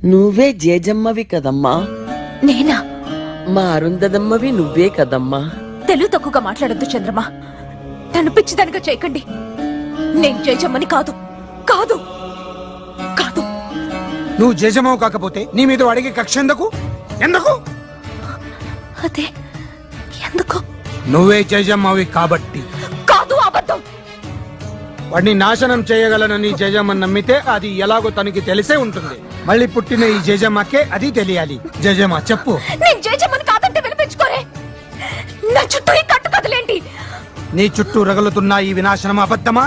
నువ్వే జేజమ్మవి కదమ్మా. నేనా? మా అరుంధదమ్మవి నువ్వే కదమ్మా. తెలుగు తక్కువగా మాట్లాడొద్దు చంద్రమా. నన్ను పిచ్చిదానిగా చేయకండి. నేను జేజమ్మని కాదు కాదు కాదు. నువ్వు జేజమ్మవు కాకపోతే నీ మీద అడిగే కక్ష ఎందుకు? ఎందుకు? అదే ఎందుకు? నువ్వే జేజమ్మవి కాబట్టి. కాదు, అబద్ధం. వాడిని నాశనం చేయగలనని జేజమ్మని నమ్మితే అది ఎలాగో తనకి తెలిసే ఉంటుంది. మళ్ళీ పుట్టిన ఈ జేజమ్మకే అది తెలియాలి. జేజమ్మ చెప్పు. నేను జేజమ్మని కాదంటే వినిపించుకోరే. నా చుట్టూ ఈ కట్టు కదలేంటి? నీ చుట్టూ రగులుతున్న ఈ వినాశనం అబద్ధమా?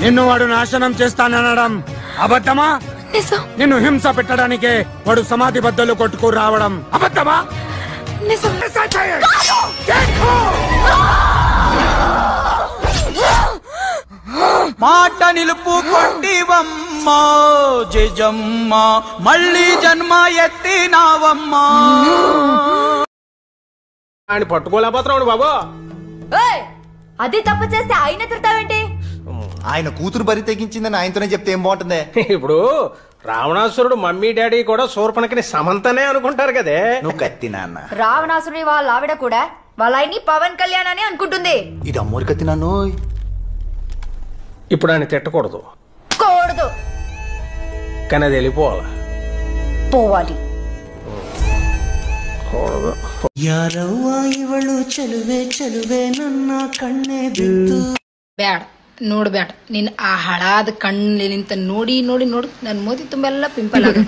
నిన్ను వాడు నాశనం చేస్తాననడం అబద్ధమా? నిన్ను హింస పెట్టడానికే వాడు సమాధి బద్దలు కొట్టుకు రావడం అబద్ధమా? మాట నిలుపుకొంటివమ్మా జేజమ్మ, మళ్ళీ జన్మ ఎత్తినావమ్మా. ఆయన పట్టుకోలేకపోతున్నాడు బాబా. అది తప్పు చేస్తే ఆయన తిడతావేంటి? ఆయన కూతురు బరి తెగించిందని ఆయనతోనే చెప్తే ఏం బాగుంటుంది? ఇప్పుడు రావణాసురుడు మమ్మీ డాడీ కూడా శూర్పణఖని సమంతనే అనుకుంటారు కదే. నువ్వు కత్తి నాన్న. రావణాసురుడి వాళ్ళ ఆవిడ కూడా వాళ్ళ ఆయన్ని పవన్ కళ్యాణ్ అని అనుకుంటుంది. ఇది అమ్మోరి కత్తి నాన్న. ఇప్పుడు ఆయన తిట్టకూడదు, కూడదు, కానీ అది వెళ్ళిపోవాలి. పోవాలి. ಯಾರವ್ವ ಇವಳು ಚಲುವೆ ಚಲುವೆ ನನ್ನ ಕಣ್ಣೆ ಬಿತ್ತು. ಬ್ಯಾಡ ನೋಡ್ ಬ್ಯಾಡ, ನೀನ್ ಆ ಹಳಾದ ಕಣ್ಣಿನಿಂತ ನೋಡಿ ನೋಡಿ ನೋಡು ನನ್ ಮೋದಿ ತುಂಬೆಲ್ಲ ಪಿಂಪಲ್ ಆಗ.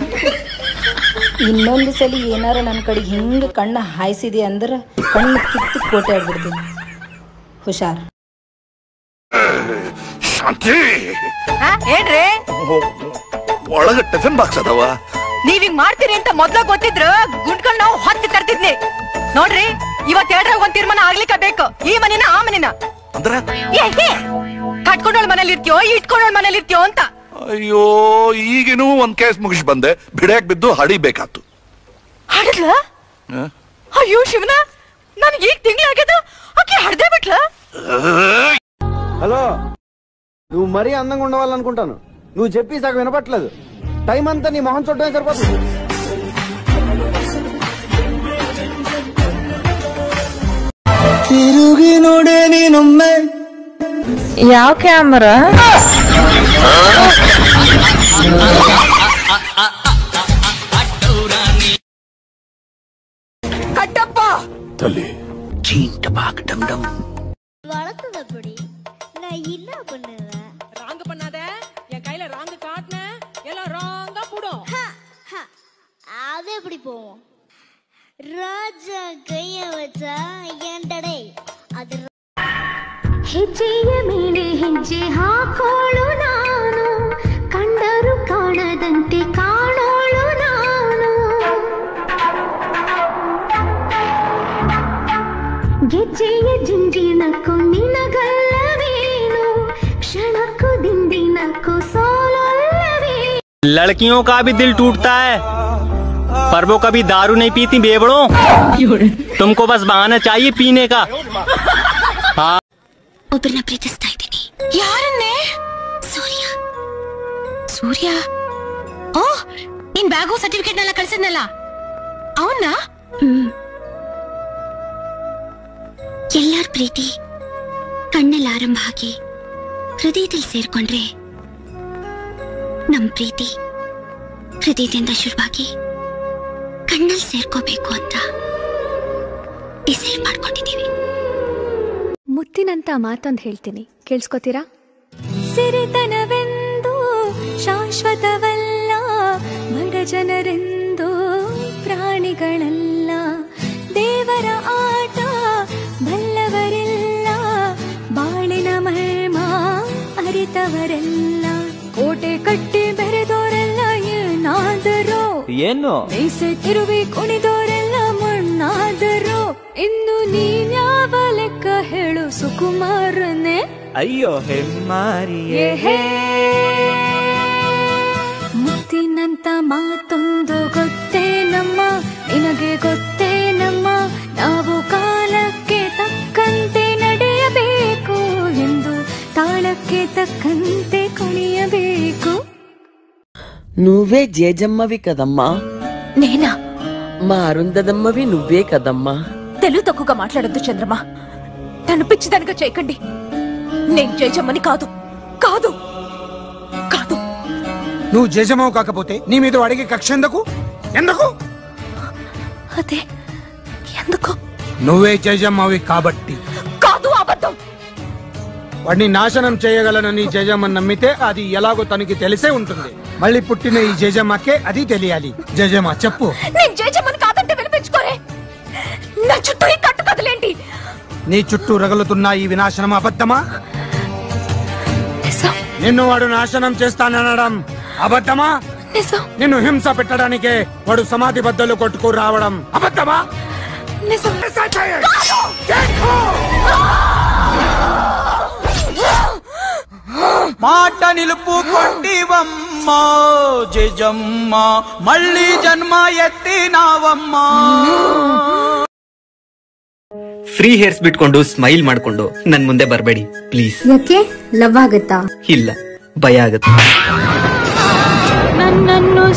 ಇನ್ನೊಂದು ಸಲ ಏನಾರ ನನ್ನ ಕಡೆ ಹಿಂಗ ಕಣ್ಣ ಹಾಯಿಸಿದೆ ಅಂದ್ರ ಕಣ್ಣು ಕಿತ್ತು ಕೋಟೆ ಆಗ್ಬಿಡ್ತೀನಿ. ಹುಷಾರ್. ಏನ್ರಿ ಒಳಗ ಟಿಫಿನ್ ಬಾಕ್ಸ್ ಅದಾವ. ನೀವಿಂಗ್ ಮಾಡ್ತೀರಿ ಅಂತ ಮೊದ್ಲ ಗೊತ್ತಿದ್ರು ಗುಂಡ್ಕೊಂಡು ನಾವು ಹೊತ್ತಿ ತರ್ತಿದ್ನಿ. ನೋಡ್ರಿ, ಇವತ್ ಹೇಳ್ರೆ ಒಂದ್ ತೀರ್ಮಾನ ಆಗ್ಲಿಕ್ಕ ಬೇಕು. ಈ ಮನಿನ ಆ ಮನಿನ ಅಂದ್ರ ಕಟ್ಕೊಂಡೋಳ್ ಮನೇಲಿ ಇರ್ತೀಯೋ ಇಟ್ಕೊಂಡೋಳ್ ಮನೇಲಿ ಇರ್ತೀಯೋ ಅಂತ. ಅಯ್ಯೋ, ಈಗಿನೂ ಒಂದ್ ಕೇಸ್ ಮುಗಿಸ್ ಬಂದೆ. ಬಿಡ್ಯಾಕ್ ಬಿದ್ದು ಹಡಿಬೇಕಾತು. ಹಡದ್ಲ? ಅಯ್ಯೋ ಶಿವನ, ನನ್ಗೆ ಈಗ ತಿಂಗ್ಳಾಗ್ಯದ, ಆಕೆ ಹಡ್ದೇ ಬಿಟ್ಲ. హలో, నువ్వు మరీ అందంగా ఉండవాలనుకుంటాను. నువ్వు చెప్పి సగం వినపట్లేదు. టైం అంతా నీ మొహం చూడటమే సరిపోతుంది. ತಿರುಗಿ ನೋಡೆ ನೀನೊಮ್ಮೆ. ಯಾವ ಕ್ಯಾಮರಾ? ಕಟ್ಟಪ್ಪ ತಲೆ ಚೀಂಟ ಬಾಕ್ ಡಮ್ ಡಮ್. வளர்த்ததப்படி நான் என்ன பண்ணுவேன்? ராங் பண்ணாத. என் கையில ராங் காட்டுன எல்லாம் ராங்கா போடும். அது எப்படி போவோம்? ராஜா கைய வச்சா ஏண்டடே அது ಹೆಜ್ಜೆಯ ಮೇಲೆ ಹೆಜ್ಜೆ ಹಾಕೋಳು ನಾನು, ಕಂಡರು ಕಾಣದಂತೆ ಕಾಣೋಳು ನಾನು, ಗೆಜ್ಜೆಯ ಜಿಂಜಿನಕ್ಕೂ ನಿನಗಲ್ಲವೇನು, ಕ್ಷಣಕ್ಕೂ ದಿಂದಿನಕ್ಕೂ ಸೋಲಲ್ಲವೇ. लड़कियों का भी दिल टूटता है, पर वो कभी दारू नहीं पीती बेवड़ों. तुमको बस बहाना चाहिए पीने का. ಒಬ್ಬರನ್ನ ಪ್ರೀತಿಸ್ತಾ ಇದ್ದೀನಿ. ಯಾರನ್ನೇ? ಸೂರ್ಯ. ಸೂರ್ಯ? ಓ, ನಿನ್ ಬ್ಯಾಗು ಸರ್ಟಿಫಿಕೇಟ್ ನೆಲ್ಲ ಕಳ್ಸಿದ್ನಲ್ಲ ಅವನ್ನ? ಎಲ್ಲಾರ ಪ್ರೀತಿ ಕಣ್ಣಲ್ಲಿ ಆರಂಭ ಆಗಿ ಹೃದಯದಲ್ಲಿ ಸೇರ್ಕೊಂಡ್ರೆ ನಮ್ ಪ್ರೀತಿ ಹೃದಯದಿಂದ ಶುರುವಾಗಿ ಕಣ್ಣಲ್ಲಿ ಸೇರ್ಕೋಬೇಕು ಅಂತ ಡಿಸೈಡ್ ಮಾಡ್ಕೊಂಡಿದ್ದೀವಿ. ಮುತ್ತಿನಂತ ಮಾತೊಂದು ಹೇಳ್ತೀನಿ, ಕೇಳಿಸ್ಕೊತೀರಾ? ಸಿರಿತನವೆಂದು ಶಾಶ್ವತವಲ್ಲ, ಬಡ ಜನರೆಂದು ಪ್ರಾಣಿಗಳಲ್ಲ, ದೇವರ ಆಟ ಬಲ್ಲವರೆಲ್ಲ, ಬಾಳಿನ ಮರ್ಮ ಅರಿತವರೆಲ್ಲ, ಕೋಟೆ ಕಟ್ಟಿ ಬೆರೆದೋರೆಲ್ಲ ಏನಾದರೂ ಏನು ಮೀಸೆ ತಿರುವಿ ಕುಣಿದೋರೆಲ್ಲ ಮಣ್ಣಾದರೂ, ಇನ್ನು ನೀನ್ಯಾವ ಲೆಕ್ಕ ಹೇಳು ಸುಕುಮಾರನೇ? ಅಯ್ಯೋ ಹೆಮ್ಮಾರಿಯೇ. ಮುತ್ತಿನಂತ ಮಾತೊಂದು ಗೊತ್ತೇ ನಮ್ಮ, ನಿನಗೆ ಗೊತ್ತೇ ನಮ್ಮ, ನಾವು ಕಾಲಕ್ಕೆ ತಕ್ಕಂತೆ ನಡೆಯಬೇಕು ಎಂದು, ತಾಳಕ್ಕೆ ತಕ್ಕಂತೆ ಕುಣಿಯಬೇಕು. నువ్వే జేజమ్మవి కదమ్మా. నేనా? మా అరుంధదమ్మవి నువ్వే కదమ్మా. తెలుగు తక్కువగా మాట్లాడొద్దు చంద్రమా. నన్ను పిచ్చిదానిగా చేయకండి. నేను జేజమ్మని కాదు కాదు కాదు. నువ్వు జేజమ్మవు కాకపోతే నీ మీద అడిగే కక్ష ఎందుకు? ఎందుకు? అదే ఎందుకు? నువ్వే జేజమ్మవి కాబట్టి. కాదు, అబద్ధం. వాడిని నాశనం చేయగలనని జేజమ్మని నమ్మితే అది ఎలాగో తనకి తెలిసే ఉంటుంది. మళ్ళీ పుట్టిన ఈ జేజమ్మకే అది తెలియాలి. జేజమ్మ చెప్పు. నేను జేజమ్మని కాదంటే వినిపించుకోరే. నా చుట్టూ ఈ కట్టు కదలేంటి? నీ చుట్టూ రగులుతున్న ఈ వినాశనం అబద్ధమా? నిన్ను వాడు నాశనం చేస్తాననడం అబద్ధమా? నిన్ను హింస పెట్టడానికే వాడు సమాధి బద్దలు కొట్టుకు రావడం అబద్ధమా? మాట నిలుపుకొంటివమ్మా జేజమ్మ, మళ్ళీ జన్మ ಎತ್ತಿನಾವಮ್ಮ. ಫ್ರೀ ಹೇರ್ಸ್ ಬಿಟ್ಕೊಂಡು ಸ್ಮೈಲ್ ಮಾಡ್ಕೊಂಡು ನನ್ ಮುಂದೆ ಬರ್ಬೇಡಿ ಪ್ಲೀಸ್. ಯಾಕೆ? ಲವ್ ಆಗತ್ತಾ? ಇಲ್ಲ, ಭಯ ಆಗತ್ತೆ. ನನ್ನನ್ನು